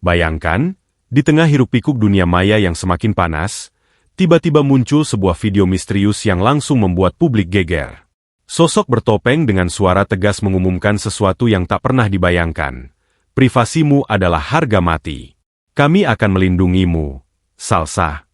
Bayangkan, di tengah hiruk-pikuk dunia maya yang semakin panas, tiba-tiba muncul sebuah video misterius yang langsung membuat publik geger. Sosok bertopeng dengan suara tegas mengumumkan sesuatu yang tak pernah dibayangkan. Privasimu adalah harga mati. Kami akan melindungimu, Salsa.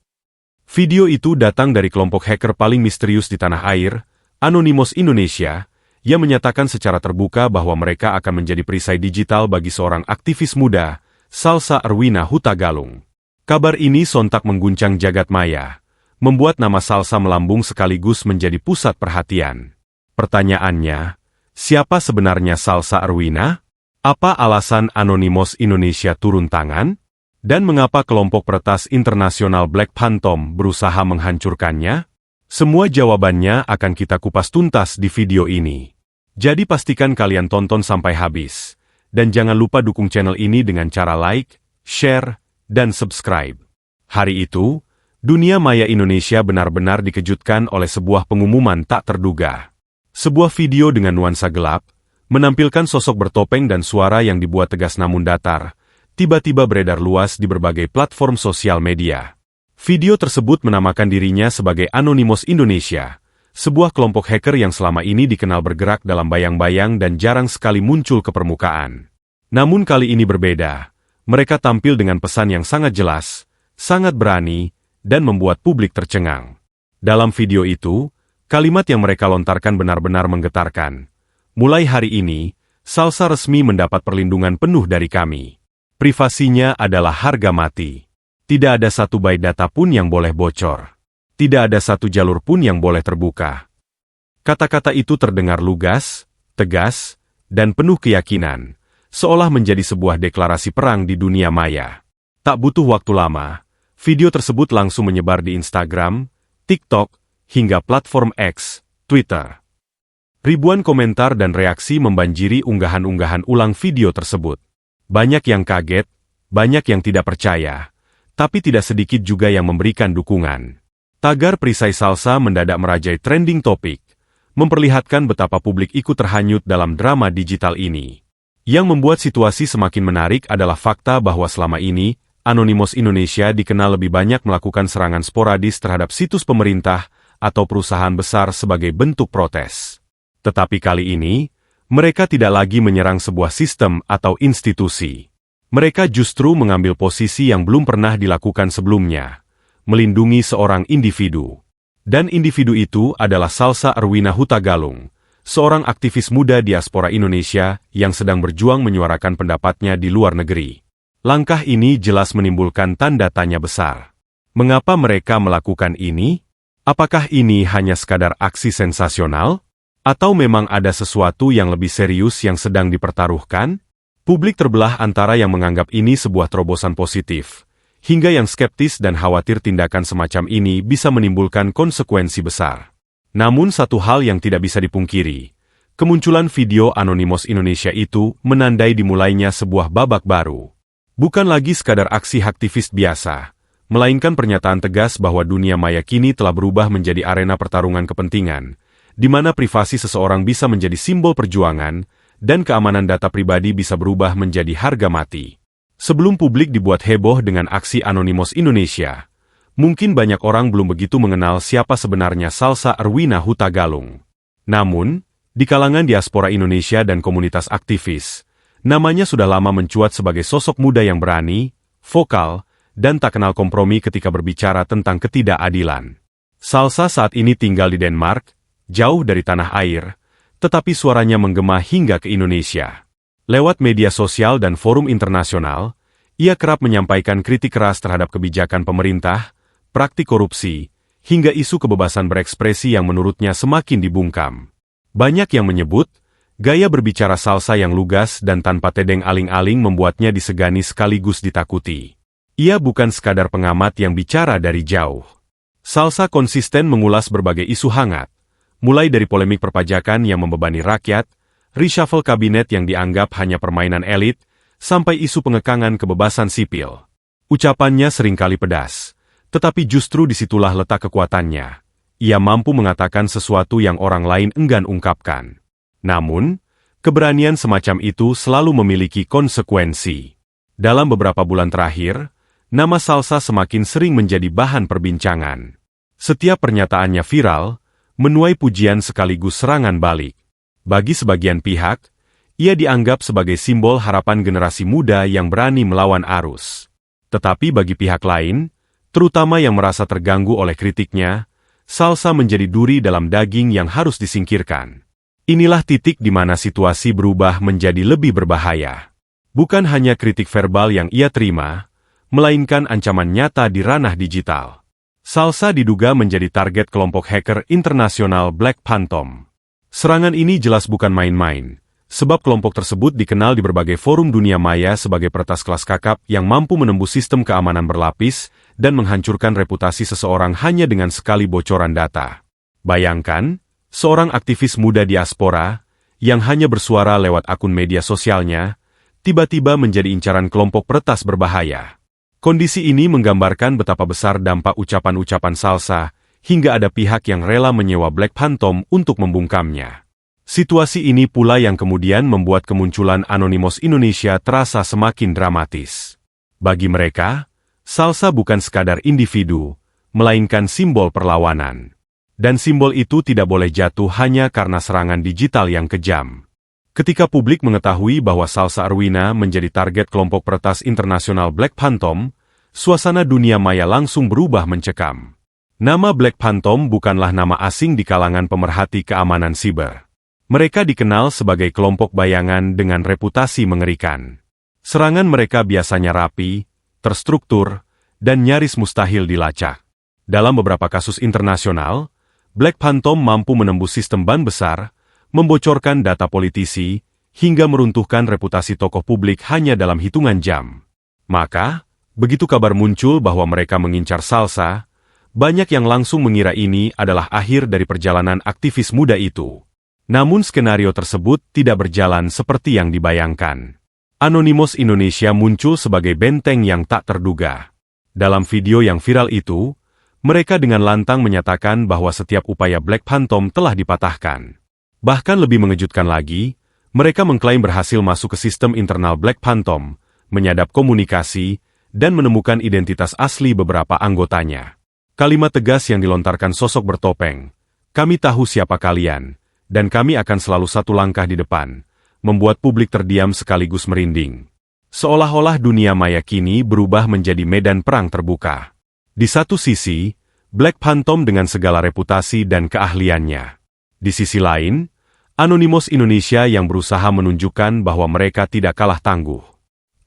Video itu datang dari kelompok hacker paling misterius di tanah air, Anonymous Indonesia, yang menyatakan secara terbuka bahwa mereka akan menjadi perisai digital bagi seorang aktivis muda, Salsa Arwina Hutagalung. Kabar ini sontak mengguncang jagat maya, membuat nama Salsa melambung sekaligus menjadi pusat perhatian. Pertanyaannya, siapa sebenarnya Salsa Arwina? Apa alasan Anonymous Indonesia turun tangan? Dan mengapa kelompok peretas internasional Black Phantom berusaha menghancurkannya? Semua jawabannya akan kita kupas tuntas di video ini. Jadi pastikan kalian tonton sampai habis. Dan jangan lupa dukung channel ini dengan cara like, share, dan subscribe. Hari itu, dunia maya Indonesia benar-benar dikejutkan oleh sebuah pengumuman tak terduga. Sebuah video dengan nuansa gelap, menampilkan sosok bertopeng dan suara yang dibuat tegas namun datar, tiba-tiba beredar luas di berbagai platform sosial media. Video tersebut menamakan dirinya sebagai Anonymous Indonesia, sebuah kelompok hacker yang selama ini dikenal bergerak dalam bayang-bayang dan jarang sekali muncul ke permukaan. Namun kali ini berbeda, mereka tampil dengan pesan yang sangat jelas, sangat berani, dan membuat publik tercengang. Dalam video itu, kalimat yang mereka lontarkan benar-benar menggetarkan. Mulai hari ini, Salsa resmi mendapat perlindungan penuh dari kami. Privasinya adalah harga mati. Tidak ada satu byte data pun yang boleh bocor. Tidak ada satu jalur pun yang boleh terbuka. Kata-kata itu terdengar lugas, tegas, dan penuh keyakinan, seolah menjadi sebuah deklarasi perang di dunia maya. Tak butuh waktu lama, video tersebut langsung menyebar di Instagram, TikTok, hingga platform X, Twitter. Ribuan komentar dan reaksi membanjiri unggahan-unggahan ulang video tersebut. Banyak yang kaget, banyak yang tidak percaya, tapi tidak sedikit juga yang memberikan dukungan. Tagar perisai Salsa mendadak merajai trending topik, memperlihatkan betapa publik ikut terhanyut dalam drama digital ini. Yang membuat situasi semakin menarik adalah fakta bahwa selama ini, Anonymous Indonesia dikenal lebih banyak melakukan serangan sporadis terhadap situs pemerintah atau perusahaan besar sebagai bentuk protes. Tetapi kali ini, mereka tidak lagi menyerang sebuah sistem atau institusi. Mereka justru mengambil posisi yang belum pernah dilakukan sebelumnya, melindungi seorang individu. Dan individu itu adalah Salsa Arwina Hutagalung, seorang aktivis muda diaspora Indonesia yang sedang berjuang menyuarakan pendapatnya di luar negeri. Langkah ini jelas menimbulkan tanda tanya besar. Mengapa mereka melakukan ini? Apakah ini hanya sekadar aksi sensasional? Atau memang ada sesuatu yang lebih serius yang sedang dipertaruhkan? Publik terbelah antara yang menganggap ini sebuah terobosan positif, hingga yang skeptis dan khawatir tindakan semacam ini bisa menimbulkan konsekuensi besar. Namun satu hal yang tidak bisa dipungkiri, kemunculan video Anonymous Indonesia itu menandai dimulainya sebuah babak baru. Bukan lagi sekadar aksi aktivis biasa, melainkan pernyataan tegas bahwa dunia maya kini telah berubah menjadi arena pertarungan kepentingan, di mana privasi seseorang bisa menjadi simbol perjuangan, dan keamanan data pribadi bisa berubah menjadi harga mati. Sebelum publik dibuat heboh dengan aksi Anonymous Indonesia, mungkin banyak orang belum begitu mengenal siapa sebenarnya Salsa Arwina Hutagalung. Namun, di kalangan diaspora Indonesia dan komunitas aktivis, namanya sudah lama mencuat sebagai sosok muda yang berani, vokal, dan tak kenal kompromi ketika berbicara tentang ketidakadilan. Salsa saat ini tinggal di Denmark, jauh dari tanah air, tetapi suaranya menggema hingga ke Indonesia. Lewat media sosial dan forum internasional, ia kerap menyampaikan kritik keras terhadap kebijakan pemerintah, praktik korupsi, hingga isu kebebasan berekspresi yang menurutnya semakin dibungkam. Banyak yang menyebut, gaya berbicara Salsa yang lugas dan tanpa tedeng aling-aling membuatnya disegani sekaligus ditakuti. Ia bukan sekadar pengamat yang bicara dari jauh. Salsa konsisten mengulas berbagai isu hangat, mulai dari polemik perpajakan yang membebani rakyat, reshuffle kabinet yang dianggap hanya permainan elit, sampai isu pengekangan kebebasan sipil. Ucapannya seringkali pedas, tetapi justru disitulah letak kekuatannya. Ia mampu mengatakan sesuatu yang orang lain enggan ungkapkan. Namun, keberanian semacam itu selalu memiliki konsekuensi. Dalam beberapa bulan terakhir, nama Salsa semakin sering menjadi bahan perbincangan. Setiap pernyataannya viral, menuai pujian sekaligus serangan balik. Bagi sebagian pihak, ia dianggap sebagai simbol harapan generasi muda yang berani melawan arus. Tetapi bagi pihak lain, terutama yang merasa terganggu oleh kritiknya, Salsa menjadi duri dalam daging yang harus disingkirkan. Inilah titik di mana situasi berubah menjadi lebih berbahaya. Bukan hanya kritik verbal yang ia terima, melainkan ancaman nyata di ranah digital. Salsa diduga menjadi target kelompok hacker internasional Black Phantom. Serangan ini jelas bukan main-main, sebab kelompok tersebut dikenal di berbagai forum dunia maya sebagai peretas kelas kakap yang mampu menembus sistem keamanan berlapis dan menghancurkan reputasi seseorang hanya dengan sekali bocoran data. Bayangkan, seorang aktivis muda diaspora, yang hanya bersuara lewat akun media sosialnya, tiba-tiba menjadi incaran kelompok peretas berbahaya. Kondisi ini menggambarkan betapa besar dampak ucapan-ucapan Salsa, hingga ada pihak yang rela menyewa Black Phantom untuk membungkamnya. Situasi ini pula yang kemudian membuat kemunculan Anonymous Indonesia terasa semakin dramatis. Bagi mereka, Salsa bukan sekadar individu, melainkan simbol perlawanan. Dan simbol itu tidak boleh jatuh hanya karena serangan digital yang kejam. Ketika publik mengetahui bahwa Salsa Arwina menjadi target kelompok peretas internasional Black Phantom, suasana dunia maya langsung berubah mencekam. Nama Black Phantom bukanlah nama asing di kalangan pemerhati keamanan siber. Mereka dikenal sebagai kelompok bayangan dengan reputasi mengerikan. Serangan mereka biasanya rapi, terstruktur, dan nyaris mustahil dilacak. Dalam beberapa kasus internasional, Black Phantom mampu menembus sistem ban besar, membocorkan data politisi, hingga meruntuhkan reputasi tokoh publik hanya dalam hitungan jam. Maka, begitu kabar muncul bahwa mereka mengincar Salsa, banyak yang langsung mengira ini adalah akhir dari perjalanan aktivis muda itu. Namun skenario tersebut tidak berjalan seperti yang dibayangkan. Anonymous Indonesia muncul sebagai benteng yang tak terduga. Dalam video yang viral itu, mereka dengan lantang menyatakan bahwa setiap upaya Black Phantom telah dipatahkan. Bahkan lebih mengejutkan lagi, mereka mengklaim berhasil masuk ke sistem internal Black Phantom, menyadap komunikasi, dan menemukan identitas asli beberapa anggotanya. Kalimat tegas yang dilontarkan sosok bertopeng, "Kami tahu siapa kalian, dan kami akan selalu satu langkah di depan," membuat publik terdiam sekaligus merinding. Seolah-olah dunia maya kini berubah menjadi medan perang terbuka. Di satu sisi, Black Phantom dengan segala reputasi dan keahliannya. Di sisi lain, Anonymous Indonesia yang berusaha menunjukkan bahwa mereka tidak kalah tangguh.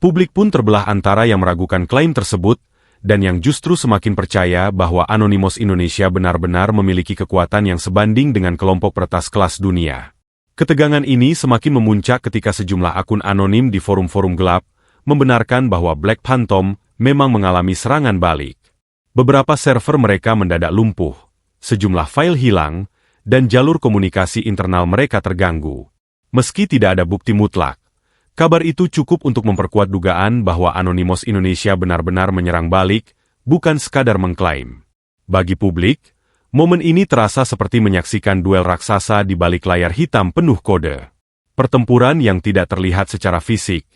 Publik pun terbelah antara yang meragukan klaim tersebut, dan yang justru semakin percaya bahwa Anonymous Indonesia benar-benar memiliki kekuatan yang sebanding dengan kelompok peretas kelas dunia. Ketegangan ini semakin memuncak ketika sejumlah akun anonim di forum-forum gelap membenarkan bahwa Black Phantom memang mengalami serangan balik. Beberapa server mereka mendadak lumpuh, sejumlah file hilang, dan jalur komunikasi internal mereka terganggu. Meski tidak ada bukti mutlak, kabar itu cukup untuk memperkuat dugaan bahwa Anonymous Indonesia benar-benar menyerang balik, bukan sekadar mengklaim. Bagi publik, momen ini terasa seperti menyaksikan duel raksasa di balik layar hitam penuh kode. Pertempuran yang tidak terlihat secara fisik,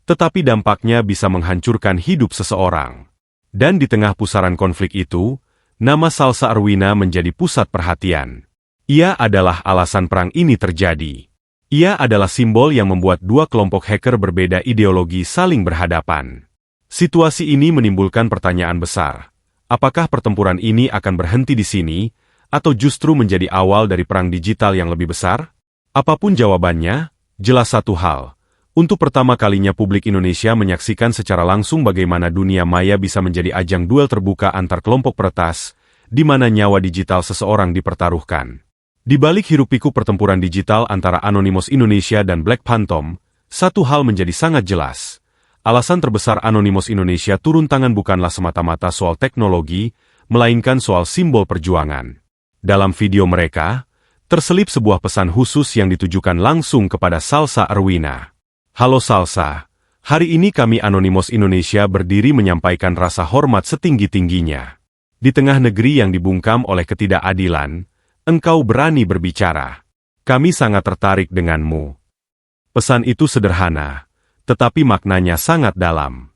tetapi dampaknya bisa menghancurkan hidup seseorang. Dan di tengah pusaran konflik itu, nama Salsa Arwina menjadi pusat perhatian. Ia adalah alasan perang ini terjadi. Ia adalah simbol yang membuat dua kelompok hacker berbeda ideologi saling berhadapan. Situasi ini menimbulkan pertanyaan besar. Apakah pertempuran ini akan berhenti di sini, atau justru menjadi awal dari perang digital yang lebih besar? Apapun jawabannya, jelas satu hal. Untuk pertama kalinya publik Indonesia menyaksikan secara langsung bagaimana dunia maya bisa menjadi ajang duel terbuka antar kelompok peretas, di mana nyawa digital seseorang dipertaruhkan. Di balik hiruk-pikuk pertempuran digital antara Anonymous Indonesia dan Black Phantom, satu hal menjadi sangat jelas. Alasan terbesar Anonymous Indonesia turun tangan bukanlah semata-mata soal teknologi, melainkan soal simbol perjuangan. Dalam video mereka, terselip sebuah pesan khusus yang ditujukan langsung kepada Salsa Arwina. "Halo Salsa, hari ini kami Anonymous Indonesia berdiri menyampaikan rasa hormat setinggi-tingginya. Di tengah negeri yang dibungkam oleh ketidakadilan, engkau berani berbicara. Kami sangat tertarik denganmu." Pesan itu sederhana, tetapi maknanya sangat dalam.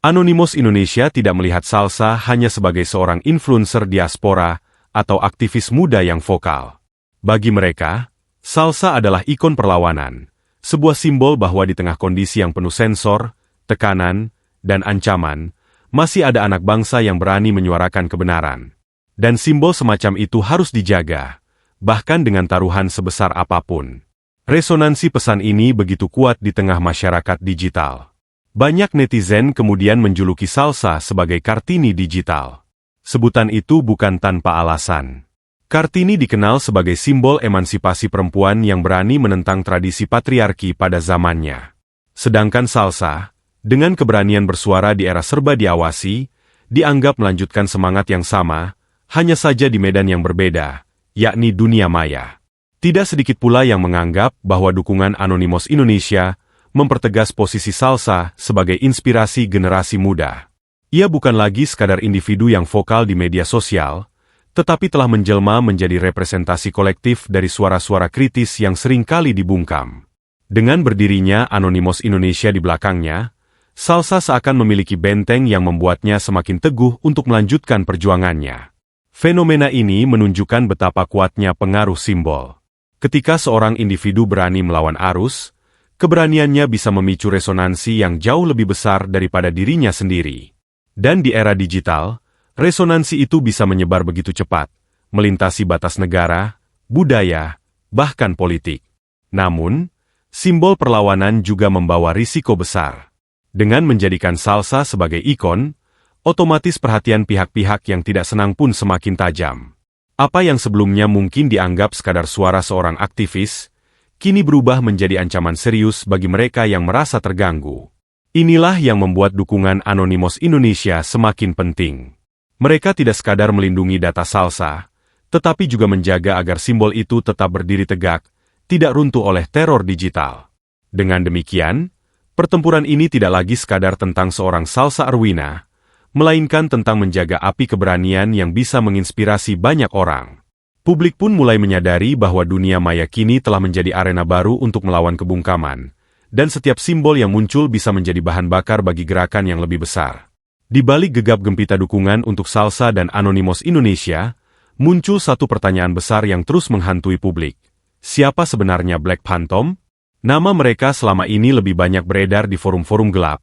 Anonymous Indonesia tidak melihat Salsa hanya sebagai seorang influencer diaspora atau aktivis muda yang vokal. Bagi mereka, Salsa adalah ikon perlawanan, sebuah simbol bahwa di tengah kondisi yang penuh sensor, tekanan, dan ancaman, masih ada anak bangsa yang berani menyuarakan kebenaran. Dan simbol semacam itu harus dijaga, bahkan dengan taruhan sebesar apapun. Resonansi pesan ini begitu kuat di tengah masyarakat digital. Banyak netizen kemudian menjuluki Salsa sebagai Kartini digital. Sebutan itu bukan tanpa alasan. Kartini dikenal sebagai simbol emansipasi perempuan yang berani menentang tradisi patriarki pada zamannya. Sedangkan Salsa, dengan keberanian bersuara di era serba diawasi, dianggap melanjutkan semangat yang sama, hanya saja di medan yang berbeda, yakni dunia maya. Tidak sedikit pula yang menganggap bahwa dukungan Anonymous Indonesia mempertegas posisi Salsa sebagai inspirasi generasi muda. Ia bukan lagi sekadar individu yang vokal di media sosial, tetapi telah menjelma menjadi representasi kolektif dari suara-suara kritis yang seringkali dibungkam. Dengan berdirinya Anonymous Indonesia di belakangnya, Salsa seakan memiliki benteng yang membuatnya semakin teguh untuk melanjutkan perjuangannya. Fenomena ini menunjukkan betapa kuatnya pengaruh simbol. Ketika seorang individu berani melawan arus, keberaniannya bisa memicu resonansi yang jauh lebih besar daripada dirinya sendiri. Dan di era digital, resonansi itu bisa menyebar begitu cepat, melintasi batas negara, budaya, bahkan politik. Namun, simbol perlawanan juga membawa risiko besar. Dengan menjadikan Salsa sebagai ikon, otomatis perhatian pihak-pihak yang tidak senang pun semakin tajam. Apa yang sebelumnya mungkin dianggap sekadar suara seorang aktivis, kini berubah menjadi ancaman serius bagi mereka yang merasa terganggu. Inilah yang membuat dukungan Anonymous Indonesia semakin penting. Mereka tidak sekadar melindungi data Salsa, tetapi juga menjaga agar simbol itu tetap berdiri tegak, tidak runtuh oleh teror digital. Dengan demikian, pertempuran ini tidak lagi sekadar tentang seorang Salsa Arwina, melainkan tentang menjaga api keberanian yang bisa menginspirasi banyak orang. Publik pun mulai menyadari bahwa dunia maya kini telah menjadi arena baru untuk melawan kebungkaman, dan setiap simbol yang muncul bisa menjadi bahan bakar bagi gerakan yang lebih besar. Di balik gegap gempita dukungan untuk Salsa dan Anonymous Indonesia, muncul satu pertanyaan besar yang terus menghantui publik. Siapa sebenarnya Black Phantom? Nama mereka selama ini lebih banyak beredar di forum-forum gelap,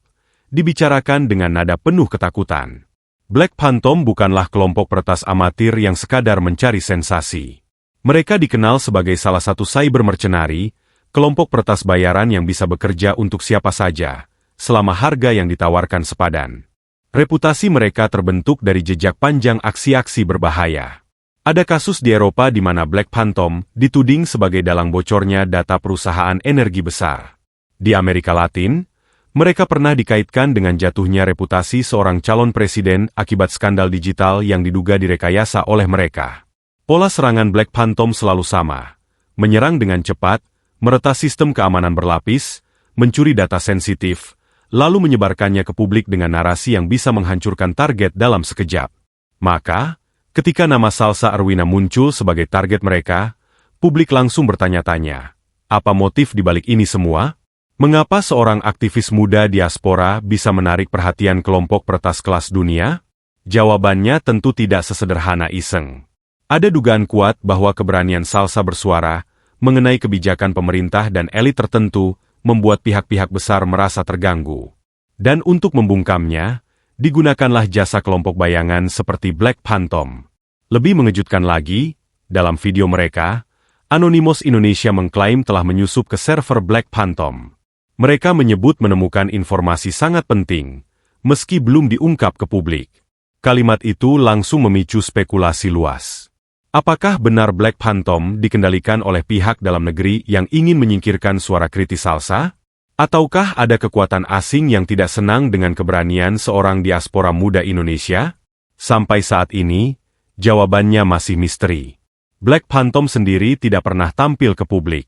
dibicarakan dengan nada penuh ketakutan. Black Phantom bukanlah kelompok peretas amatir yang sekadar mencari sensasi. Mereka dikenal sebagai salah satu cyber mercenary, kelompok peretas bayaran yang bisa bekerja untuk siapa saja, selama harga yang ditawarkan sepadan. Reputasi mereka terbentuk dari jejak panjang aksi-aksi berbahaya. Ada kasus di Eropa di mana Black Phantom dituding sebagai dalang bocornya data perusahaan energi besar. Di Amerika Latin, mereka pernah dikaitkan dengan jatuhnya reputasi seorang calon presiden akibat skandal digital yang diduga direkayasa oleh mereka. Pola serangan Black Phantom selalu sama. Menyerang dengan cepat, meretas sistem keamanan berlapis, mencuri data sensitif, lalu menyebarkannya ke publik dengan narasi yang bisa menghancurkan target dalam sekejap. Maka, ketika nama Salsa Arwina muncul sebagai target mereka, publik langsung bertanya-tanya, apa motif di balik ini semua? Mengapa seorang aktivis muda diaspora bisa menarik perhatian kelompok peretas kelas dunia? Jawabannya tentu tidak sesederhana iseng. Ada dugaan kuat bahwa keberanian Salsa bersuara mengenai kebijakan pemerintah dan elit tertentu membuat pihak-pihak besar merasa terganggu. Dan untuk membungkamnya, digunakanlah jasa kelompok bayangan seperti Black Phantom. Lebih mengejutkan lagi, dalam video mereka, Anonymous Indonesia mengklaim telah menyusup ke server Black Phantom. Mereka menyebut menemukan informasi sangat penting, meski belum diungkap ke publik. Kalimat itu langsung memicu spekulasi luas. Apakah benar Black Phantom dikendalikan oleh pihak dalam negeri yang ingin menyingkirkan suara kritis Salsa? Ataukah ada kekuatan asing yang tidak senang dengan keberanian seorang diaspora muda Indonesia? Sampai saat ini, jawabannya masih misteri. Black Phantom sendiri tidak pernah tampil ke publik.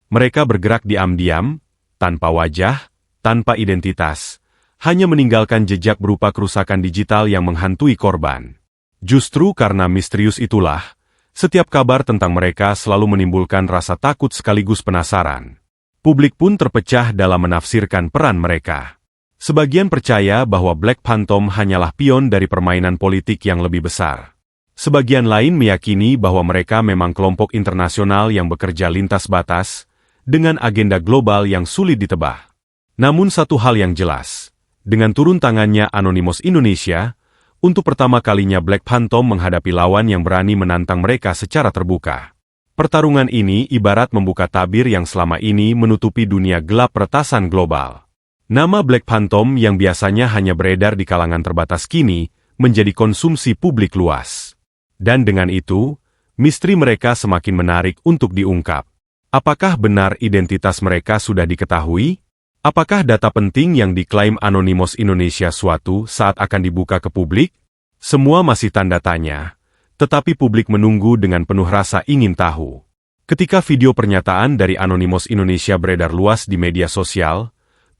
Mereka bergerak diam-diam, tanpa wajah, tanpa identitas, hanya meninggalkan jejak berupa kerusakan digital yang menghantui korban. Justru karena misterius itulah, setiap kabar tentang mereka selalu menimbulkan rasa takut sekaligus penasaran. Publik pun terpecah dalam menafsirkan peran mereka. Sebagian percaya bahwa Black Phantom hanyalah pion dari permainan politik yang lebih besar. Sebagian lain meyakini bahwa mereka memang kelompok internasional yang bekerja lintas batas, dengan agenda global yang sulit ditebak. Namun satu hal yang jelas, dengan turun tangannya Anonymous Indonesia, untuk pertama kalinya Black Phantom menghadapi lawan yang berani menantang mereka secara terbuka. Pertarungan ini ibarat membuka tabir yang selama ini menutupi dunia gelap peretasan global. Nama Black Phantom yang biasanya hanya beredar di kalangan terbatas kini, menjadi konsumsi publik luas. Dan dengan itu, misteri mereka semakin menarik untuk diungkap. Apakah benar identitas mereka sudah diketahui? Apakah data penting yang diklaim Anonymous Indonesia suatu saat akan dibuka ke publik? Semua masih tanda tanya. Tetapi publik menunggu dengan penuh rasa ingin tahu. Ketika video pernyataan dari Anonymous Indonesia beredar luas di media sosial,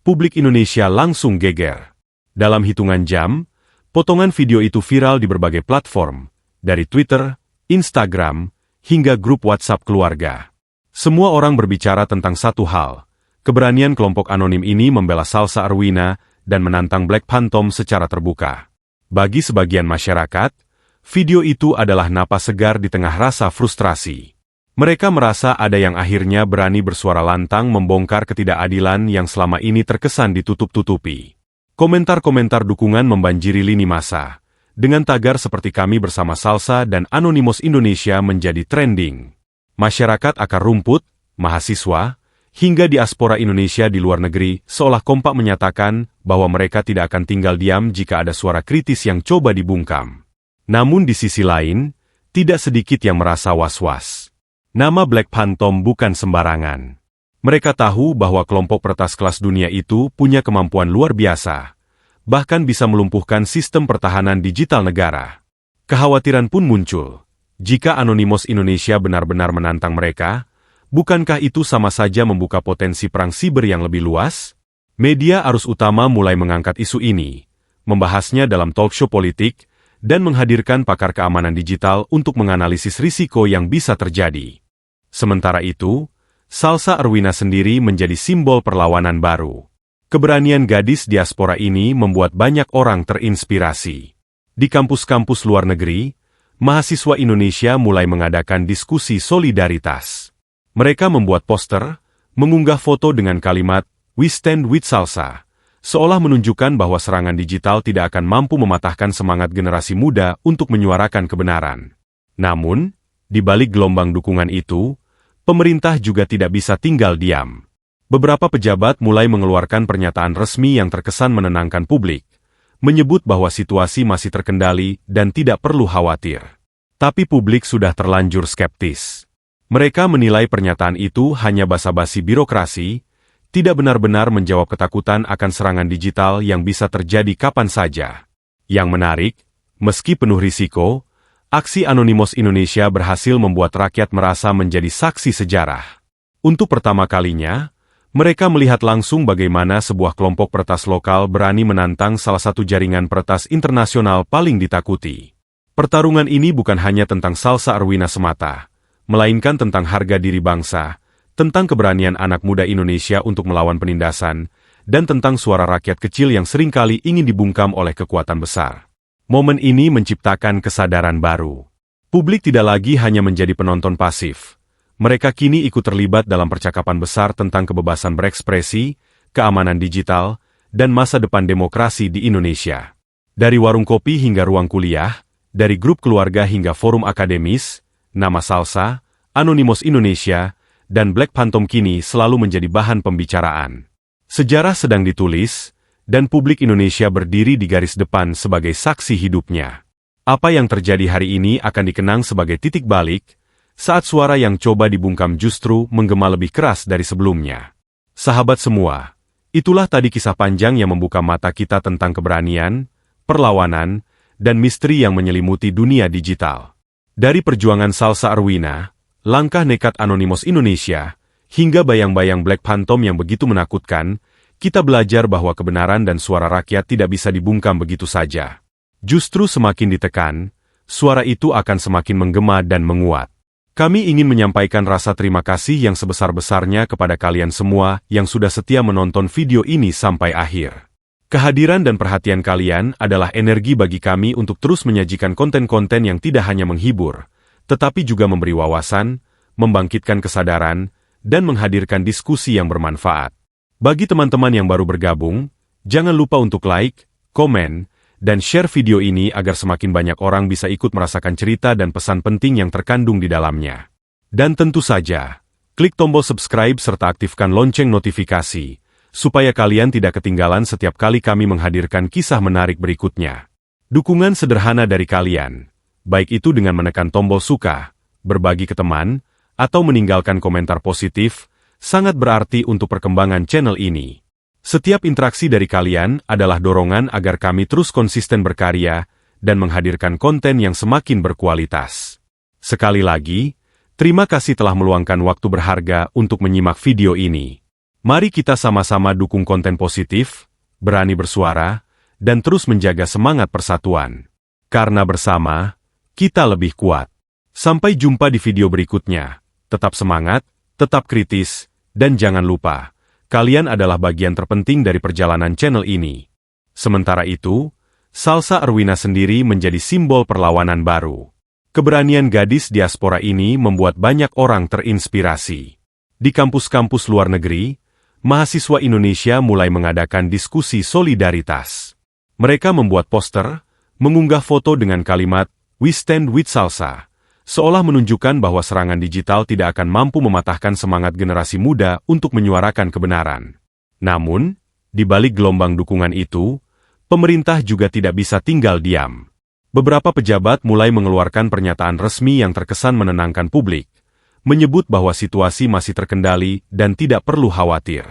publik Indonesia langsung geger. Dalam hitungan jam, potongan video itu viral di berbagai platform, dari Twitter, Instagram, hingga grup WhatsApp keluarga. Semua orang berbicara tentang satu hal, keberanian kelompok anonim ini membela Salsa Arwina dan menantang Black Phantom secara terbuka. Bagi sebagian masyarakat, video itu adalah napas segar di tengah rasa frustrasi. Mereka merasa ada yang akhirnya berani bersuara lantang membongkar ketidakadilan yang selama ini terkesan ditutup-tutupi. Komentar-komentar dukungan membanjiri lini massa, dengan tagar seperti kami bersama Salsa dan Anonymous Indonesia menjadi trending. Masyarakat akar rumput, mahasiswa, hingga diaspora Indonesia di luar negeri seolah kompak menyatakan bahwa mereka tidak akan tinggal diam jika ada suara kritis yang coba dibungkam. Namun di sisi lain, tidak sedikit yang merasa was-was. Nama Black Phantom bukan sembarangan. Mereka tahu bahwa kelompok peretas kelas dunia itu punya kemampuan luar biasa, bahkan bisa melumpuhkan sistem pertahanan digital negara. Kekhawatiran pun muncul. Jika Anonymous Indonesia benar-benar menantang mereka, bukankah itu sama saja membuka potensi perang siber yang lebih luas? Media arus utama mulai mengangkat isu ini, membahasnya dalam talkshow politik, dan menghadirkan pakar keamanan digital untuk menganalisis risiko yang bisa terjadi. Sementara itu, Salsa Arwina sendiri menjadi simbol perlawanan baru. Keberanian gadis diaspora ini membuat banyak orang terinspirasi. Di kampus-kampus luar negeri, mahasiswa Indonesia mulai mengadakan diskusi solidaritas. Mereka membuat poster, mengunggah foto dengan kalimat, "We stand with Salsa," seolah menunjukkan bahwa serangan digital tidak akan mampu mematahkan semangat generasi muda untuk menyuarakan kebenaran. Namun, di balik gelombang dukungan itu, pemerintah juga tidak bisa tinggal diam. Beberapa pejabat mulai mengeluarkan pernyataan resmi yang terkesan menenangkan publik, menyebut bahwa situasi masih terkendali dan tidak perlu khawatir. Tapi publik sudah terlanjur skeptis. Mereka menilai pernyataan itu hanya basa-basi birokrasi, tidak benar-benar menjawab ketakutan akan serangan digital yang bisa terjadi kapan saja. Yang menarik, meski penuh risiko, aksi Anonymous Indonesia berhasil membuat rakyat merasa menjadi saksi sejarah. Untuk pertama kalinya, mereka melihat langsung bagaimana sebuah kelompok peretas lokal berani menantang salah satu jaringan peretas internasional paling ditakuti. Pertarungan ini bukan hanya tentang Salsa Arwina semata, melainkan tentang harga diri bangsa, tentang keberanian anak muda Indonesia untuk melawan penindasan, dan tentang suara rakyat kecil yang seringkali ingin dibungkam oleh kekuatan besar. Momen ini menciptakan kesadaran baru. Publik tidak lagi hanya menjadi penonton pasif. Mereka kini ikut terlibat dalam percakapan besar tentang kebebasan berekspresi, keamanan digital, dan masa depan demokrasi di Indonesia. Dari warung kopi hingga ruang kuliah, dari grup keluarga hingga forum akademis, nama Salsa, Anonymous Indonesia, dan Black Phantom kini selalu menjadi bahan pembicaraan. Sejarah sedang ditulis, dan publik Indonesia berdiri di garis depan sebagai saksi hidupnya. Apa yang terjadi hari ini akan dikenang sebagai titik balik, saat suara yang coba dibungkam justru menggema lebih keras dari sebelumnya. Sahabat semua, itulah tadi kisah panjang yang membuka mata kita tentang keberanian, perlawanan, dan misteri yang menyelimuti dunia digital. Dari perjuangan Salsa Arwina, langkah nekat Anonymous Indonesia, hingga bayang-bayang Black Phantom yang begitu menakutkan, kita belajar bahwa kebenaran dan suara rakyat tidak bisa dibungkam begitu saja. Justru semakin ditekan, suara itu akan semakin menggema dan menguat. Kami ingin menyampaikan rasa terima kasih yang sebesar-besarnya kepada kalian semua yang sudah setia menonton video ini sampai akhir. Kehadiran dan perhatian kalian adalah energi bagi kami untuk terus menyajikan konten-konten yang tidak hanya menghibur, tetapi juga memberi wawasan, membangkitkan kesadaran, dan menghadirkan diskusi yang bermanfaat. Bagi teman-teman yang baru bergabung, jangan lupa untuk like, komen, dan share video ini agar semakin banyak orang bisa ikut merasakan cerita dan pesan penting yang terkandung di dalamnya. Dan tentu saja, klik tombol subscribe serta aktifkan lonceng notifikasi, supaya kalian tidak ketinggalan setiap kali kami menghadirkan kisah menarik berikutnya. Dukungan sederhana dari kalian, baik itu dengan menekan tombol suka, berbagi ke teman, atau meninggalkan komentar positif, sangat berarti untuk perkembangan channel ini. Setiap interaksi dari kalian adalah dorongan agar kami terus konsisten berkarya dan menghadirkan konten yang semakin berkualitas. Sekali lagi, terima kasih telah meluangkan waktu berharga untuk menyimak video ini. Mari kita sama-sama dukung konten positif, berani bersuara, dan terus menjaga semangat persatuan. Karena bersama, kita lebih kuat. Sampai jumpa di video berikutnya. Tetap semangat, tetap kritis, dan jangan lupa, kalian adalah bagian terpenting dari perjalanan channel ini. Sementara itu, Salsa Arwina sendiri menjadi simbol perlawanan baru. Keberanian gadis diaspora ini membuat banyak orang terinspirasi. Di kampus-kampus luar negeri, mahasiswa Indonesia mulai mengadakan diskusi solidaritas. Mereka membuat poster, mengunggah foto dengan kalimat, "We stand with Salsa," seolah menunjukkan bahwa serangan digital tidak akan mampu mematahkan semangat generasi muda untuk menyuarakan kebenaran. Namun, di balik gelombang dukungan itu, pemerintah juga tidak bisa tinggal diam. Beberapa pejabat mulai mengeluarkan pernyataan resmi yang terkesan menenangkan publik, menyebut bahwa situasi masih terkendali dan tidak perlu khawatir.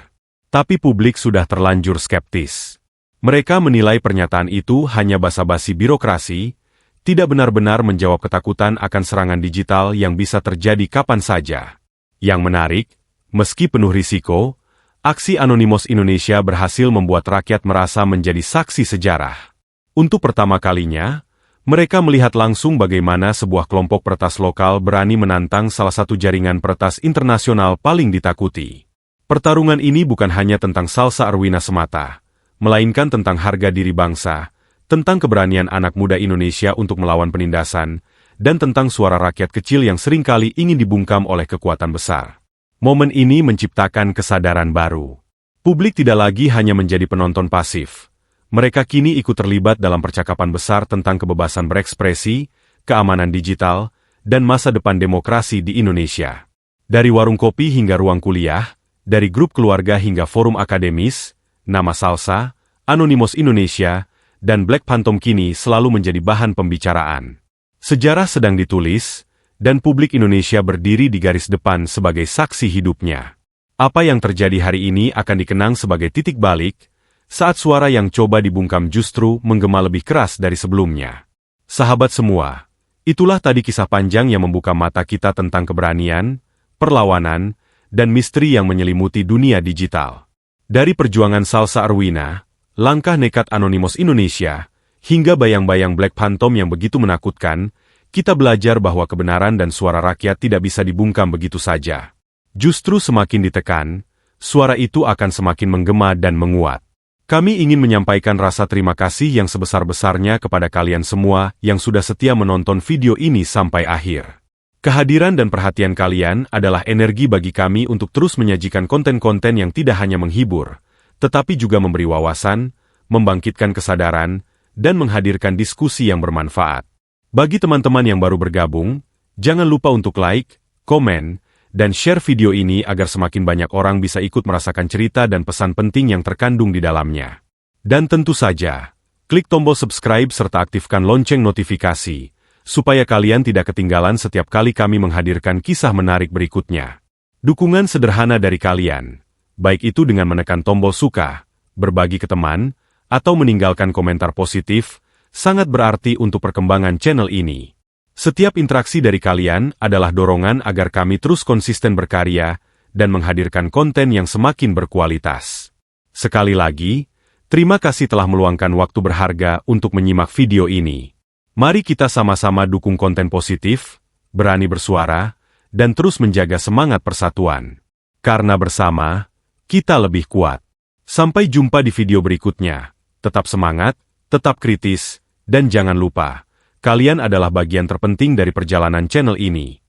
Tapi publik sudah terlanjur skeptis. Mereka menilai pernyataan itu hanya basa-basi birokrasi, tidak benar-benar menjawab ketakutan akan serangan digital yang bisa terjadi kapan saja. Yang menarik, meski penuh risiko, aksi Anonymous Indonesia berhasil membuat rakyat merasa menjadi saksi sejarah. Untuk pertama kalinya, mereka melihat langsung bagaimana sebuah kelompok peretas lokal berani menantang salah satu jaringan peretas internasional paling ditakuti. Pertarungan ini bukan hanya tentang Salsa Arwina semata, melainkan tentang harga diri bangsa, tentang keberanian anak muda Indonesia untuk melawan penindasan, dan tentang suara rakyat kecil yang seringkali ingin dibungkam oleh kekuatan besar. Momen ini menciptakan kesadaran baru. Publik tidak lagi hanya menjadi penonton pasif. Mereka kini ikut terlibat dalam percakapan besar tentang kebebasan berekspresi, keamanan digital, dan masa depan demokrasi di Indonesia. Dari warung kopi hingga ruang kuliah, dari grup keluarga hingga forum akademis, nama Salsa, Anonymous Indonesia, dan Black Phantom kini selalu menjadi bahan pembicaraan. Sejarah sedang ditulis, dan publik Indonesia berdiri di garis depan sebagai saksi hidupnya. Apa yang terjadi hari ini akan dikenang sebagai titik balik, saat suara yang coba dibungkam justru menggema lebih keras dari sebelumnya. Sahabat semua, itulah tadi kisah panjang yang membuka mata kita tentang keberanian, perlawanan, dan misteri yang menyelimuti dunia digital. Dari perjuangan Salsa Arwina, langkah nekat Anonymous Indonesia, hingga bayang-bayang Black Phantom yang begitu menakutkan, kita belajar bahwa kebenaran dan suara rakyat tidak bisa dibungkam begitu saja. Justru semakin ditekan, suara itu akan semakin menggema dan menguat. Kami ingin menyampaikan rasa terima kasih yang sebesar-besarnya kepada kalian semua yang sudah setia menonton video ini sampai akhir. Kehadiran dan perhatian kalian adalah energi bagi kami untuk terus menyajikan konten-konten yang tidak hanya menghibur, tetapi juga memberi wawasan, membangkitkan kesadaran, dan menghadirkan diskusi yang bermanfaat. Bagi teman-teman yang baru bergabung, jangan lupa untuk like, komen, dan share video ini agar semakin banyak orang bisa ikut merasakan cerita dan pesan penting yang terkandung di dalamnya. Dan tentu saja, klik tombol subscribe serta aktifkan lonceng notifikasi, supaya kalian tidak ketinggalan setiap kali kami menghadirkan kisah menarik berikutnya. Dukungan sederhana dari kalian, baik itu dengan menekan tombol suka, berbagi ke teman, atau meninggalkan komentar positif, sangat berarti untuk perkembangan channel ini. Setiap interaksi dari kalian adalah dorongan agar kami terus konsisten berkarya dan menghadirkan konten yang semakin berkualitas. Sekali lagi, terima kasih telah meluangkan waktu berharga untuk menyimak video ini. Mari kita sama-sama dukung konten positif, berani bersuara, dan terus menjaga semangat persatuan. Karena bersama, kita lebih kuat. Sampai jumpa di video berikutnya. Tetap semangat, tetap kritis, dan jangan lupa, kalian adalah bagian terpenting dari perjalanan channel ini.